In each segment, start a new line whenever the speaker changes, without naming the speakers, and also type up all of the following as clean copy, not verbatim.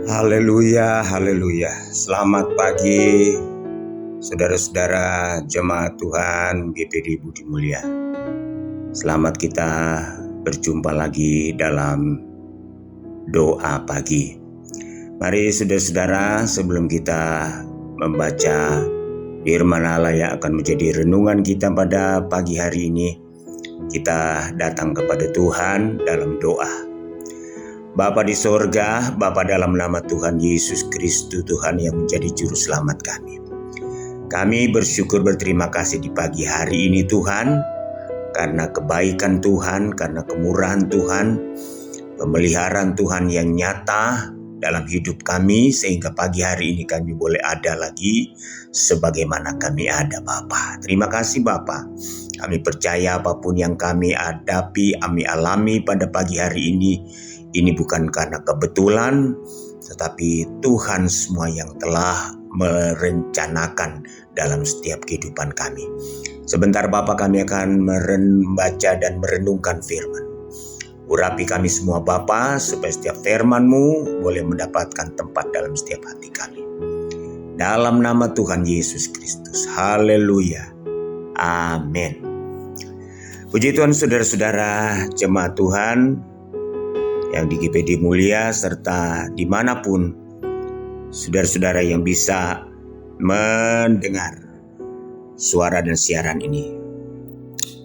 Haleluya, haleluya. Selamat pagi, saudara-saudara jemaat Tuhan GPD Budi Mulia. Selamat kita berjumpa lagi dalam doa pagi. Mari saudara-saudara, sebelum kita membaca firman Allah yang akan menjadi renungan kita pada pagi hari ini, kita datang kepada Tuhan dalam doa. Bapa di sorga, Bapa dalam nama Tuhan Yesus Kristus, Tuhan yang menjadi juru selamat kami. Kami bersyukur berterima kasih di pagi hari ini Tuhan, karena kebaikan Tuhan, karena kemurahan Tuhan, pemeliharaan Tuhan yang nyata dalam hidup kami, sehingga pagi hari ini kami boleh ada lagi sebagaimana kami ada Bapa. Terima kasih Bapa. Kami percaya apapun yang kami hadapi, kami alami pada pagi hari ini bukan karena kebetulan, tetapi Tuhan semua yang telah merencanakan dalam setiap kehidupan kami. Sebentar Bapa, kami akan membaca dan merenungkan firman. Urapi kami semua Bapa, supaya setiap firman-Mu boleh mendapatkan tempat dalam setiap hati kami. Dalam nama Tuhan Yesus Kristus. Haleluya. Amin. Puji Tuhan saudara-saudara jemaat Tuhan yang di GPD Mulia serta dimanapun saudara-saudara yang bisa mendengar suara dan siaran ini.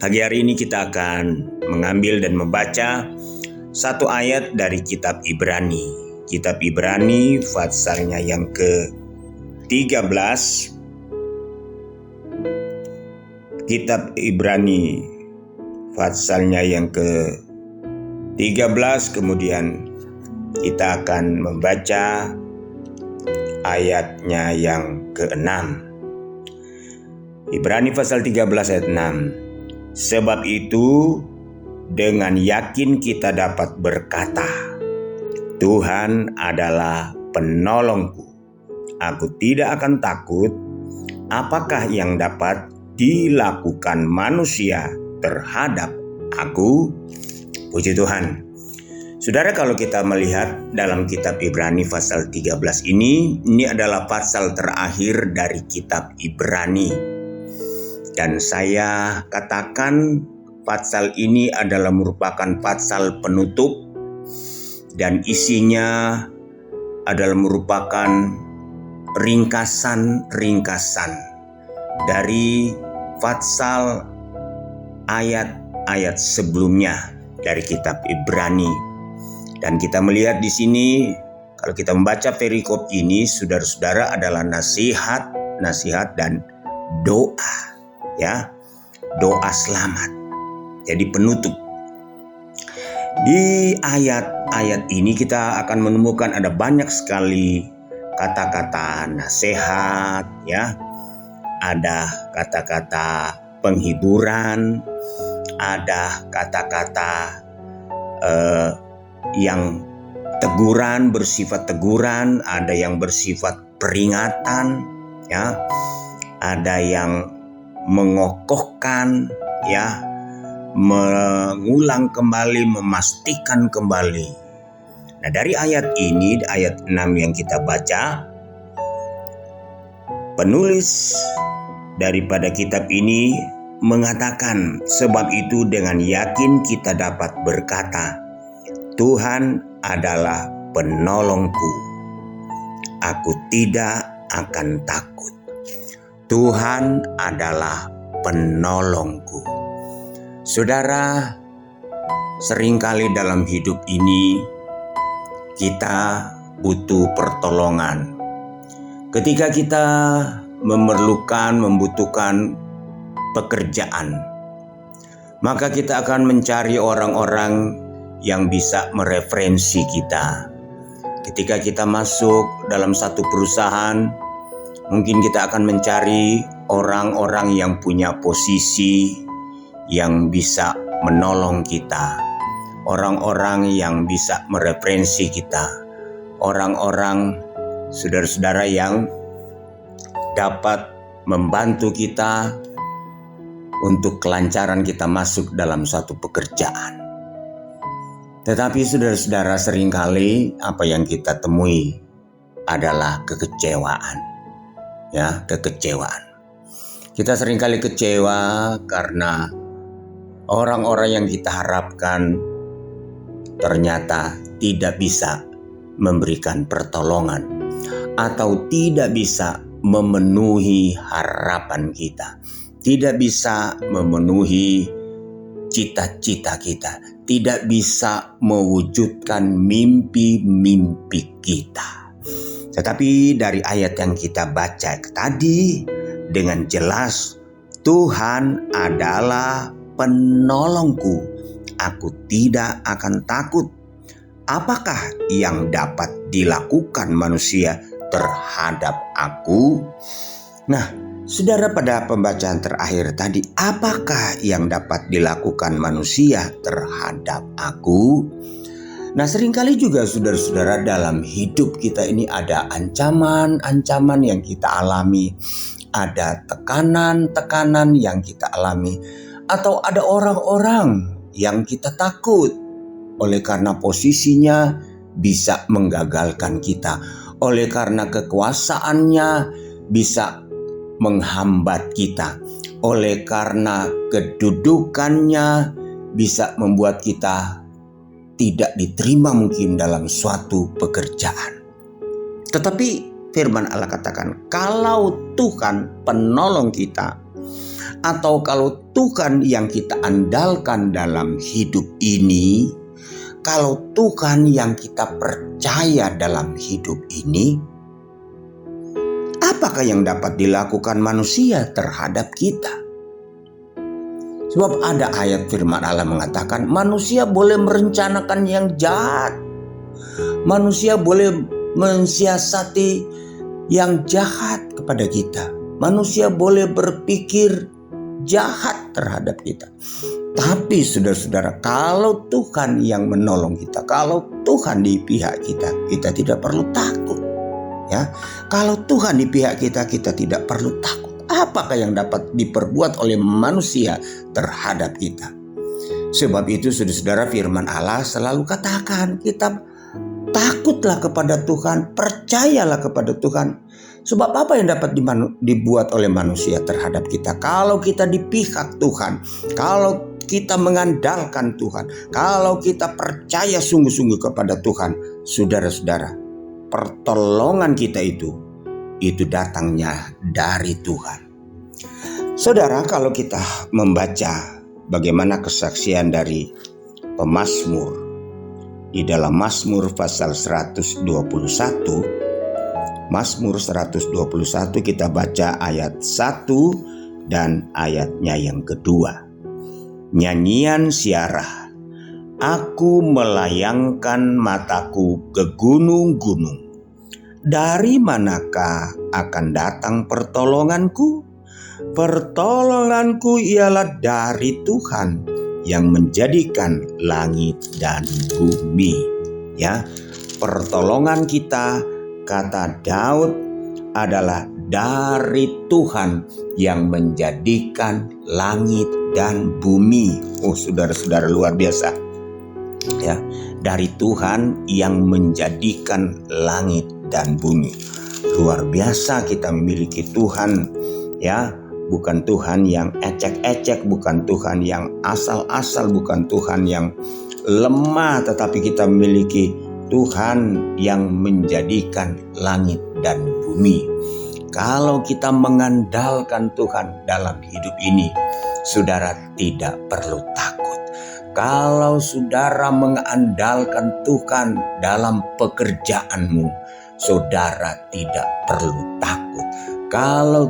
Pagi hari ini kita akan mengambil dan membaca satu ayat dari kitab Ibrani. Kitab Ibrani pasalnya yang ke-13. Kitab Ibrani pasalnya yang ke-13, kemudian kita akan membaca ayatnya yang ke-6. Ibrani pasal 13 ayat 6. Sebab itu dengan yakin kita dapat berkata, Tuhan adalah penolongku. Aku tidak akan takut. Apakah yang dapat dilakukan manusia terhadap aku? Puji Tuhan. Saudara, kalau kita melihat dalam kitab Ibrani pasal 13 ini adalah pasal terakhir dari kitab Ibrani. Dan saya katakan pasal ini adalah merupakan pasal penutup dan isinya adalah merupakan ringkasan-ringkasan dari pasal ayat-ayat sebelumnya dari kitab Ibrani. Dan kita melihat di sini, kalau kita membaca perikop ini, saudara-saudara, adalah nasihat dan doa, ya, doa selamat. Jadi penutup. Di ayat-ayat ini kita akan menemukan ada banyak sekali kata-kata nasihat, ya, ada kata-kata penghiburan, ada kata-kata yang teguran, bersifat teguran, ada yang bersifat peringatan, ya, ada yang mengokohkan, ya, mengulang kembali, memastikan kembali. Nah, dari ayat ini, ayat 6 yang kita baca, penulis daripada kitab ini mengatakan, sebab itu dengan yakin kita dapat berkata, Tuhan adalah penolongku. Aku tidak akan takut. Tuhan adalah penolongku. Saudara, seringkali dalam hidup ini kita butuh pertolongan. Ketika kita membutuhkan pekerjaan, maka kita akan mencari orang-orang yang bisa mereferensi kita. Ketika kita masuk dalam satu perusahaan, mungkin kita akan mencari orang-orang yang punya posisi yang bisa menolong kita, orang-orang yang bisa mereferensi kita, orang-orang saudara-saudara yang dapat membantu kita untuk kelancaran kita masuk dalam suatu pekerjaan. Tetapi saudara-saudara, seringkali apa yang kita temui adalah kekecewaan. Ya, kekecewaan. Kita seringkali kecewa karena orang-orang yang kita harapkan ternyata tidak bisa memberikan pertolongan atau tidak bisa memenuhi harapan kita, tidak bisa memenuhi cita-cita kita, tidak bisa mewujudkan mimpi-mimpi kita. Tetapi dari ayat yang kita baca tadi dengan jelas, Tuhan adalah penolongku, aku tidak akan takut. Apakah yang dapat dilakukan manusia terhadap aku? Nah, saudara, pada pembacaan terakhir tadi, apakah yang dapat dilakukan manusia terhadap aku? Nah, seringkali juga saudara-saudara, dalam hidup kita ini ada ancaman-ancaman yang kita alami, ada tekanan-tekanan yang kita alami, atau ada orang-orang yang kita takut oleh karena posisinya bisa menggagalkan kita, oleh karena kekuasaannya bisa menghambat kita, oleh karena kedudukannya bisa membuat kita tidak diterima mungkin dalam suatu pekerjaan. Tetapi firman Allah katakan, kalau Tuhan penolong kita, atau kalau Tuhan yang kita andalkan dalam hidup ini, kalau Tuhan yang kita percaya dalam hidup ini, apakah yang dapat dilakukan manusia terhadap kita? Sebab ada ayat firman Allah mengatakan, manusia boleh merencanakan yang jahat, manusia boleh mensiasati yang jahat kepada kita, manusia boleh berpikir jahat terhadap kita. Tapi saudara-saudara, kalau Tuhan yang menolong kita, kalau Tuhan di pihak kita, kita tidak perlu takut. Ya, kalau Tuhan di pihak kita, kita tidak perlu takut. Apakah yang dapat diperbuat oleh manusia terhadap kita? Sebab itu saudara-saudara, firman Allah selalu katakan, kita takutlah kepada Tuhan, percayalah kepada Tuhan. Sebab apa yang dapat dibuat oleh manusia terhadap kita? Kalau kita di pihak Tuhan, kalau kita mengandalkan Tuhan, kalau kita percaya sungguh-sungguh kepada Tuhan, saudara-saudara, pertolongan kita itu datangnya dari Tuhan. Saudara, kalau kita membaca bagaimana kesaksian dari pemazmur di dalam Mazmur pasal 121, Mazmur 121 kita baca ayat 1 dan ayatnya yang kedua. Nyanyian siarah, aku melayangkan mataku ke gunung-gunung. Dari manakah akan datang pertolonganku? Pertolonganku ialah dari Tuhan yang menjadikan langit dan bumi. Ya, pertolongan kita, kata Daud, adalah dari Tuhan yang menjadikan langit dan bumi. Oh, saudara-saudara, luar biasa. Ya, dari Tuhan yang menjadikan langit dan bumi. Luar biasa kita memiliki Tuhan, ya, bukan Tuhan yang ecek-ecek, bukan Tuhan yang asal-asal, bukan Tuhan yang lemah, tetapi kita memiliki Tuhan yang menjadikan langit dan bumi. Kalau kita mengandalkan Tuhan dalam hidup ini, saudara tidak perlu takut. Kalau saudara mengandalkan Tuhan dalam pekerjaanmu, saudara tidak perlu takut. Kalau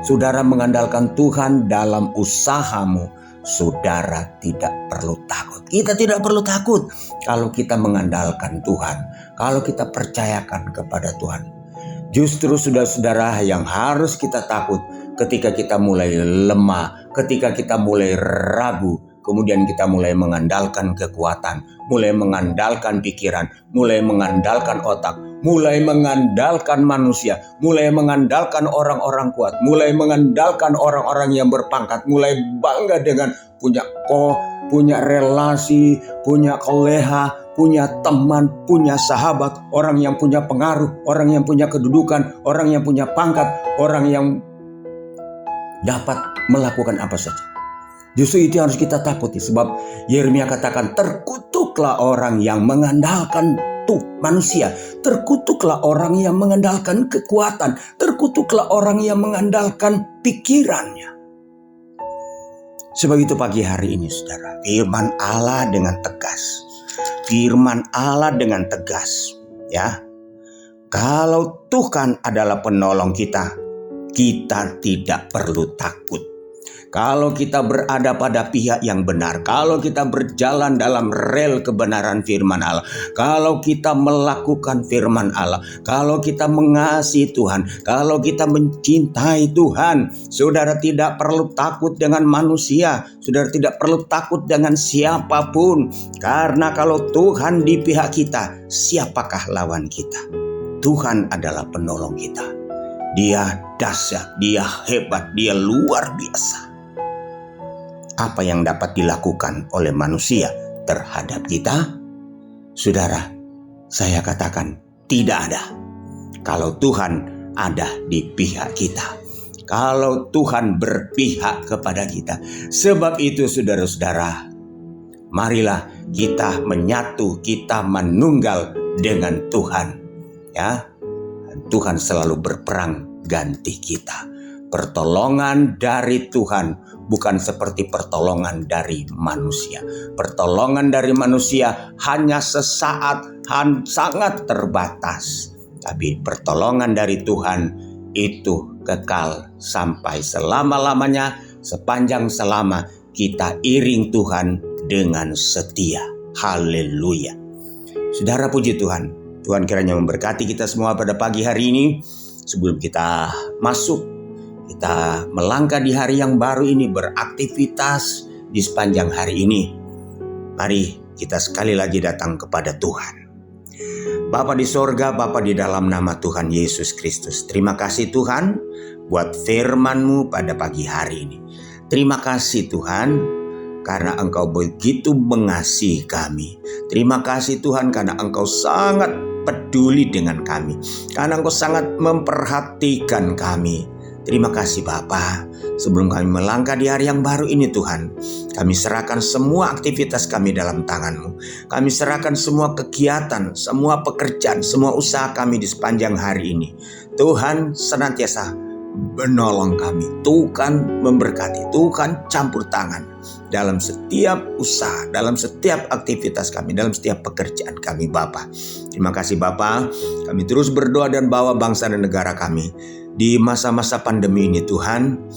saudara mengandalkan Tuhan dalam usahamu, saudara tidak perlu takut. Kita tidak perlu takut kalau kita mengandalkan Tuhan, kalau kita percayakan kepada Tuhan. Justru saudara-saudara, yang harus kita takut ketika kita mulai lemah, ketika kita mulai ragu, kemudian kita mulai mengandalkan kekuatan, mulai mengandalkan pikiran, mulai mengandalkan otak, mulai mengandalkan manusia, mulai mengandalkan orang-orang kuat, mulai mengandalkan orang-orang yang berpangkat, mulai bangga dengan punya punya relasi, punya koleha, punya teman, punya sahabat, orang yang punya pengaruh, orang yang punya kedudukan, orang yang punya pangkat, orang yang dapat melakukan apa saja. Justru itu harus kita takuti, sebab Yeremia katakan, terkutuklah orang yang mengandalkan manusia, terkutuklah orang yang mengandalkan kekuatan, terkutuklah orang yang mengandalkan pikirannya. Sebab itu pagi hari ini saudara, firman Allah dengan tegas, firman Allah dengan tegas, ya. Kalau Tuhan adalah penolong kita, kita tidak perlu takut. Kalau kita berada pada pihak yang benar, kalau kita berjalan dalam rel kebenaran firman Allah, kalau kita melakukan firman Allah, kalau kita mengasihi Tuhan, kalau kita mencintai Tuhan, saudara tidak perlu takut dengan manusia, saudara tidak perlu takut dengan siapapun. Karena kalau Tuhan di pihak kita, siapakah lawan kita? Tuhan adalah penolong kita. Dia dahsyat, dia hebat, dia luar biasa. Apa yang dapat dilakukan oleh manusia terhadap kita? Saudara, saya katakan tidak ada. Kalau Tuhan ada di pihak kita, kalau Tuhan berpihak kepada kita. Sebab itu saudara-saudara, marilah kita menyatu, kita menunggal dengan Tuhan, ya. Tuhan selalu berperang ganti kita. Pertolongan dari Tuhan bukan seperti pertolongan dari manusia. Pertolongan dari manusia hanya sesaat, sangat terbatas. Tapi pertolongan dari Tuhan itu kekal sampai selama-lamanya, sepanjang selama kita iring Tuhan dengan setia. Haleluya. Saudara, puji Tuhan. Tuhan kiranya memberkati kita semua pada pagi hari ini. Sebelum kita masuk, kita melangkah di hari yang baru ini, beraktivitas di sepanjang hari ini. Mari kita sekali lagi datang kepada Tuhan. Bapa di sorga, Bapa di dalam nama Tuhan Yesus Kristus. Terima kasih Tuhan buat firman-Mu pada pagi hari ini. Terima kasih Tuhan karena Engkau begitu mengasihi kami. Terima kasih Tuhan karena Engkau sangat peduli dengan kami. Karena Engkau sangat memperhatikan kami. Terima kasih Bapa. Sebelum kami melangkah di hari yang baru ini Tuhan, kami serahkan semua aktivitas kami dalam tangan-Mu. Kami serahkan semua kegiatan, semua pekerjaan, semua usaha kami di sepanjang hari ini. Tuhan senantiasa menolong kami. Tuhan memberkati. Tuhan campur tangan dalam setiap usaha, dalam setiap aktivitas kami, dalam setiap pekerjaan kami Bapa. Terima kasih Bapa. Kami terus berdoa dan bawa bangsa dan negara kami di masa-masa pandemi ini Tuhan.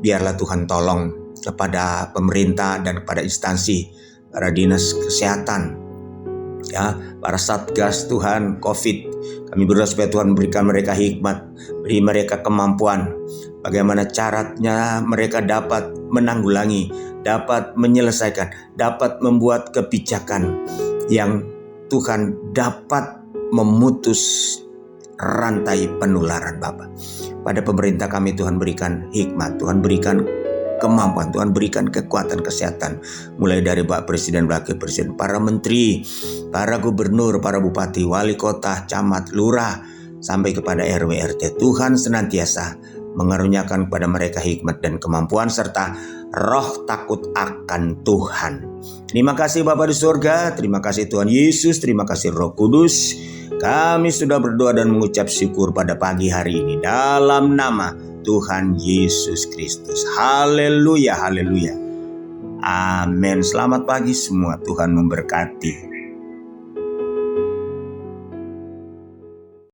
Biarlah Tuhan tolong kepada pemerintah dan kepada instansi, para dinas kesehatan, ya, para satgas Tuhan COVID. Kami berdoa supaya Tuhan berikan mereka hikmat, beri mereka kemampuan, bagaimana caranya mereka dapat menanggulangi, dapat menyelesaikan, dapat membuat kebijakan yang Tuhan dapat memutus rantai penularan Bapa. Pada pemerintah kami Tuhan berikan hikmat, Tuhan berikan kemampuan, Tuhan berikan kekuatan kesehatan, mulai dari Pak Presiden, Wakil Presiden, para menteri, para gubernur, para bupati, wali kota, camat, lurah, sampai kepada RW RT. Tuhan senantiasa mengaruniakan kepada mereka hikmat dan kemampuan serta roh takut akan Tuhan. Terima kasih Bapa di surga, terima kasih Tuhan Yesus, terima kasih Roh Kudus. Kami sudah berdoa dan mengucap syukur pada pagi hari ini dalam nama Tuhan Yesus Kristus. Haleluya, haleluya. Amin. Selamat pagi semua. Tuhan memberkati.